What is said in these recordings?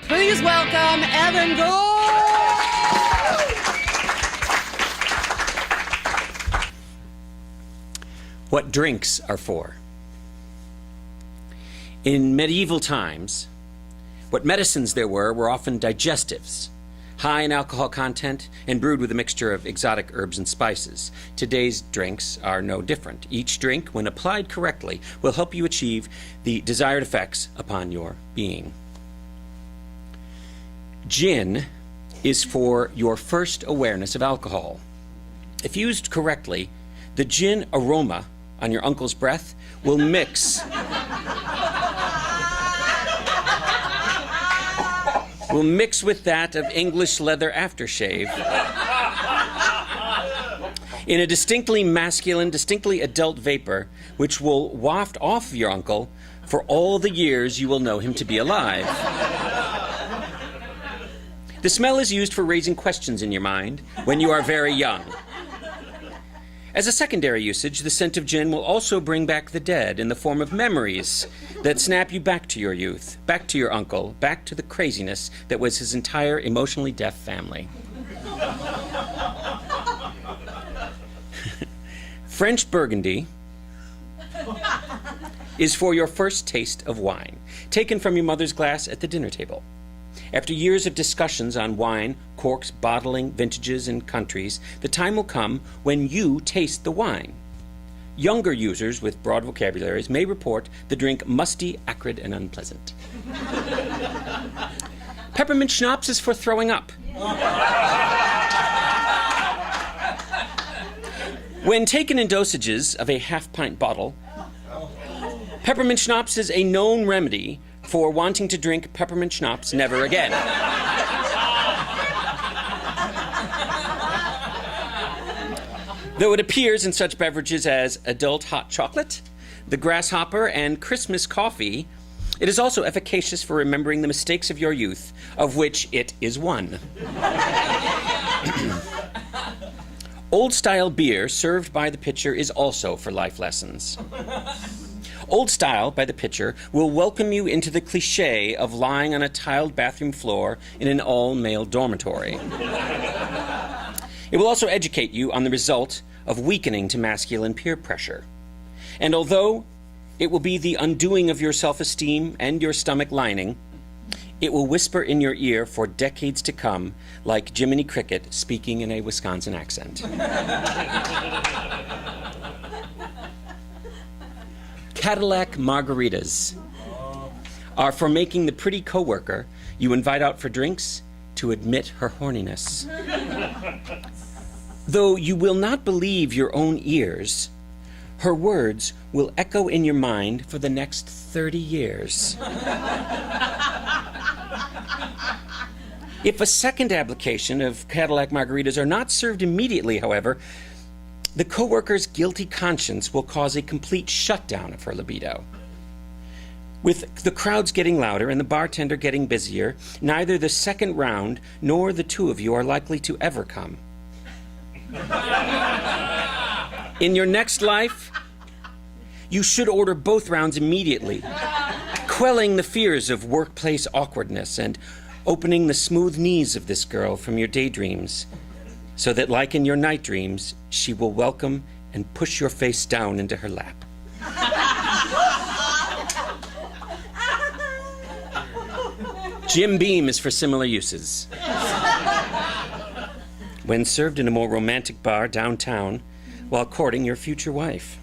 Please welcome Evan Gore. What drinks are for. In medieval times, what medicines there were often digestives, high in alcohol content and brewed with a mixture of exotic herbs and spices. Today's drinks are no different. Each drink, when applied correctly, will help you achieve the desired effects upon your being. Gin is for your first awareness of alcohol. If used correctly, the gin aroma on your uncle's breath will mix with that of English leather aftershave in a distinctly masculine, distinctly adult vapor, which will waft off your uncle for all the years you will know him to be alive. The smell is used for raising questions in your mind when you are very young. As a secondary usage, the scent of gin will also bring back the dead in the form of memories that snap you back to your youth, back to your uncle, back to the craziness that was his entire emotionally deaf family. French Burgundy is for your first taste of wine, taken from your mother's glass at the dinner table. After years of discussions on wine, corks, bottling, vintages, and countries, the time will come when you taste the wine. Younger users with broad vocabularies may report the drink musty, acrid, and unpleasant. Peppermint schnapps is for throwing up. When taken in dosages of a half-pint bottle, peppermint schnapps is a known remedy for wanting to drink peppermint schnapps never again. Though it appears in such beverages as adult hot chocolate, the grasshopper, and Christmas coffee, it is also efficacious for remembering the mistakes of your youth, of which it is one. Old-style beer served by the pitcher is also for life lessons. Old Style, by the pitcher, will welcome you into the cliché of lying on a tiled bathroom floor in an all-male dormitory. It will also educate you on the result of weakening to masculine peer pressure. And although it will be the undoing of your self-esteem and your stomach lining, it will whisper in your ear for decades to come, like Jiminy Cricket speaking in a Wisconsin accent. Cadillac margaritas are for making the pretty coworker you invite out for drinks to admit her horniness. Though you will not believe your own ears, her words will echo in your mind for the next 30 years. If a second application of Cadillac margaritas are not served immediately, however, the coworker's guilty conscience will cause a complete shutdown of her libido. With the crowds getting louder and the bartender getting busier, neither the second round nor the two of you are likely to ever come. In your next life, you should order both rounds immediately, quelling the fears of workplace awkwardness and opening the smooth knees of this girl from your daydreams, so that, like in your night dreams, she will welcome and push your face down into her lap. Jim Beam is for similar uses. When served in a more romantic bar downtown while courting your future wife.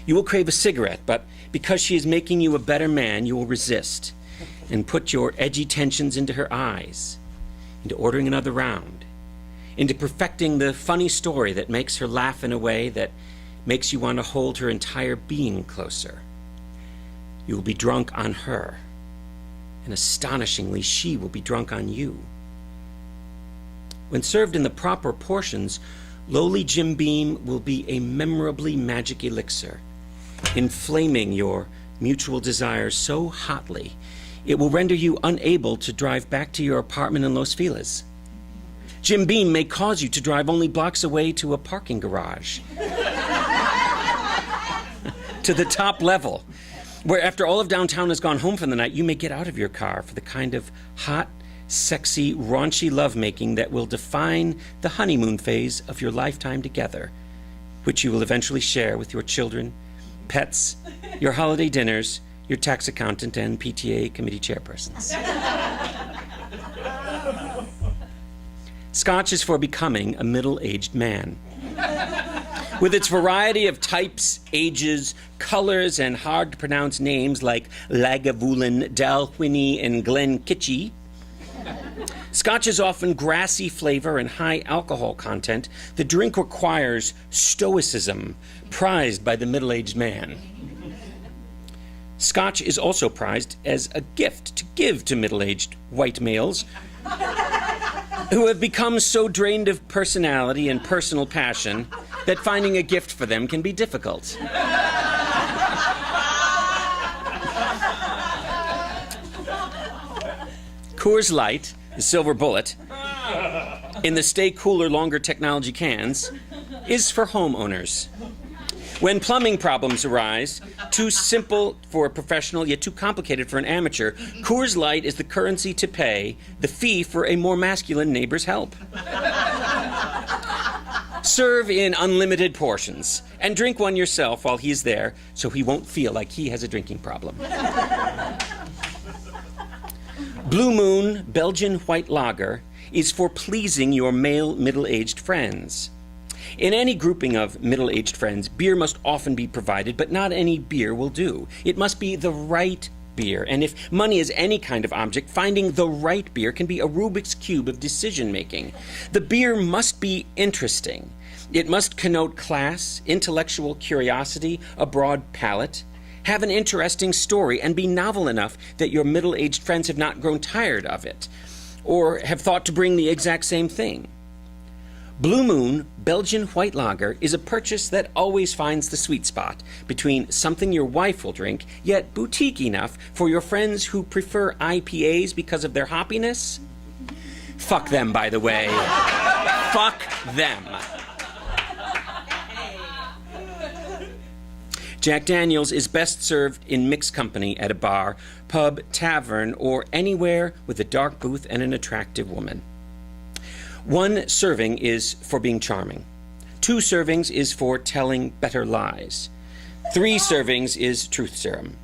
You will crave a cigarette, but because she is making you a better man, you will resist and put your edgy tensions into her eyes, into ordering another round, into perfecting the funny story that makes her laugh in a way that makes you want to hold her entire being closer. You will be drunk on her, and astonishingly, she will be drunk on you. When served in the proper portions, lowly Jim Beam will be a memorably magic elixir, inflaming your mutual desires so hotly, it will render you unable to drive back to your apartment in Los Feliz. Jim Beam may cause you to drive only blocks away to a parking garage, to the top level, where after all of downtown has gone home for the night, you may get out of your car for the kind of hot, sexy, raunchy lovemaking that will define the honeymoon phase of your lifetime together, which you will eventually share with your children, pets, your holiday dinners, your tax accountant, and PTA committee chairpersons. Scotch is for becoming a middle-aged man. With its variety of types, ages, colors, and hard-to-pronounce names like Lagavulin, Dalwhinnie, and Glenkitchy, Scotch's often grassy flavor and high alcohol content, the drink requires stoicism, prized by the middle-aged man. Scotch is also prized as a gift to give to middle-aged white males who have become so drained of personality and personal passion that finding a gift for them can be difficult. Coors Light, the silver bullet, in the Stay Cooler Longer technology cans, is for homeowners. When plumbing problems arise, too simple for a professional yet too complicated for an amateur, Coors Light is the currency to pay the fee for a more masculine neighbor's help. Serve in unlimited portions and drink one yourself while he's there so he won't feel like he has a drinking problem. Blue Moon Belgian White Lager is for pleasing your male middle-aged friends. In any grouping of middle-aged friends, beer must often be provided, but not any beer will do. It must be the right beer, and if money is any kind of object, finding the right beer can be a Rubik's Cube of decision-making. The beer must be interesting. It must connote class, intellectual curiosity, a broad palate, have an interesting story, and be novel enough that your middle-aged friends have not grown tired of it, or have thought to bring the exact same thing. Blue Moon Belgian White Lager is a purchase that always finds the sweet spot between something your wife will drink, yet boutique enough for your friends who prefer IPAs because of their hoppiness. Fuck them, by the way. Fuck them. Jack Daniel's is best served in mixed company at a bar, pub, tavern, or anywhere with a dark booth and an attractive woman. 1 serving is for being charming. 2 servings is for telling better lies. 3 servings is truth serum.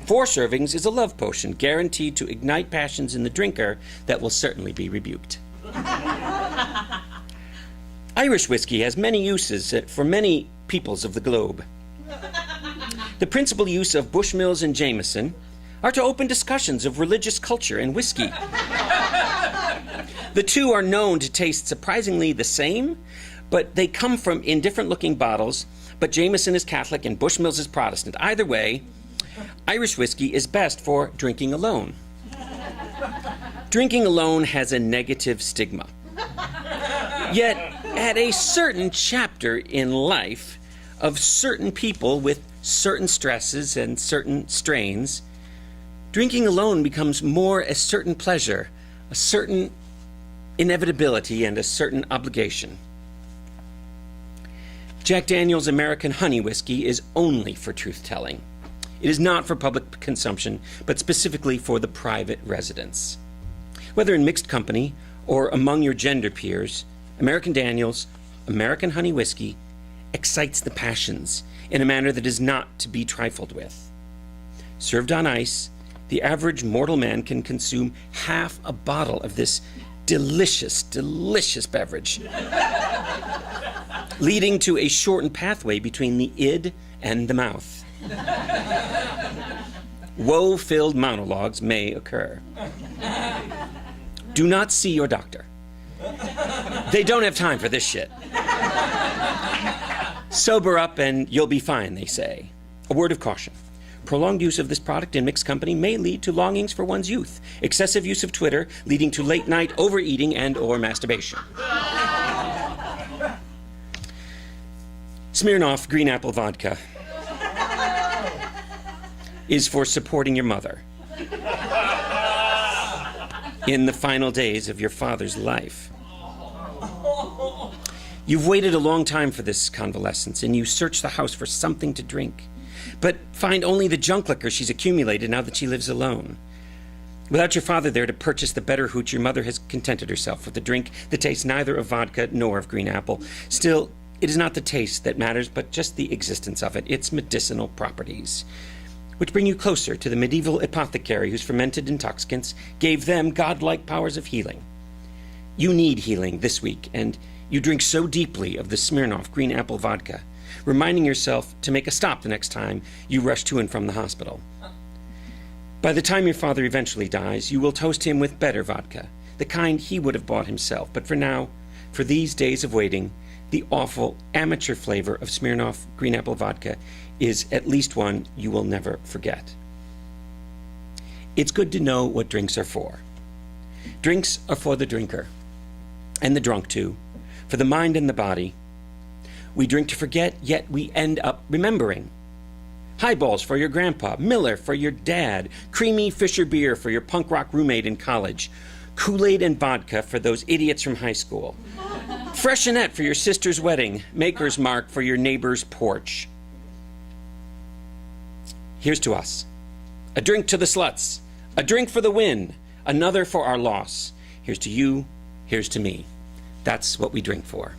4 servings is a love potion guaranteed to ignite passions in the drinker that will certainly be rebuked. Irish whiskey has many uses for many peoples of the globe. The principal use of Bushmills and Jameson are to open discussions of religious culture and whiskey. The two are known to taste surprisingly the same, but they come from in different looking bottles, but Jameson is Catholic and Bushmills is Protestant. Either way, Irish whiskey is best for drinking alone. Drinking alone has a negative stigma. Yet, at a certain chapter in life of certain people with certain stresses and certain strains, drinking alone becomes more a certain pleasure, a certain inevitability, and a certain obligation. Jack Daniel's American Honey Whiskey is only for truth-telling. It is not for public consumption, but specifically for the private residence. Whether in mixed company or among your gender peers, American Daniel's American Honey Whiskey excites the passions in a manner that is not to be trifled with. Served on ice, the average mortal man can consume half a bottle of this delicious, delicious beverage, leading to a shortened pathway between the id and the mouth. Woe-filled monologues may occur. Do not see your doctor. They don't have time for this shit. Sober up and you'll be fine, they say. A word of caution. Prolonged use of this product in mixed company may lead to longings for one's youth. Excessive use of Twitter leading to late-night overeating and or masturbation. Smirnoff Green Apple Vodka is for supporting your mother in the final days of your father's life. You've waited a long time for this convalescence, and you search the house for something to drink. but find only the junk liquor she's accumulated now that she lives alone. Without your father there to purchase the better hooch, your mother has contented herself with a drink that tastes neither of vodka nor of green apple. Still, it is not the taste that matters, but just the existence of it, its medicinal properties, which bring you closer to the medieval apothecary whose fermented intoxicants gave them godlike powers of healing. You need healing this week, and you drink so deeply of the Smirnoff green apple vodka, reminding yourself to make a stop the next time you rush to and from the hospital. By the time your father eventually dies, you will toast him with better vodka, the kind he would have bought himself. But for now, for these days of waiting, the awful amateur flavor of Smirnoff green apple vodka is at least one you will never forget. It's good to know what drinks are for. Drinks are for the drinker, and the drunk too, for the mind and the body. We drink to forget, yet we end up remembering. Highballs for your grandpa, Miller for your dad, creamy Fisher beer for your punk rock roommate in college, Kool-Aid and vodka for those idiots from high school, Freshenette for your sister's wedding, Maker's Mark for your neighbor's porch. Here's to us. A drink to the sluts, a drink for the win, another for our loss. Here's to you, here's to me. That's what we drink for.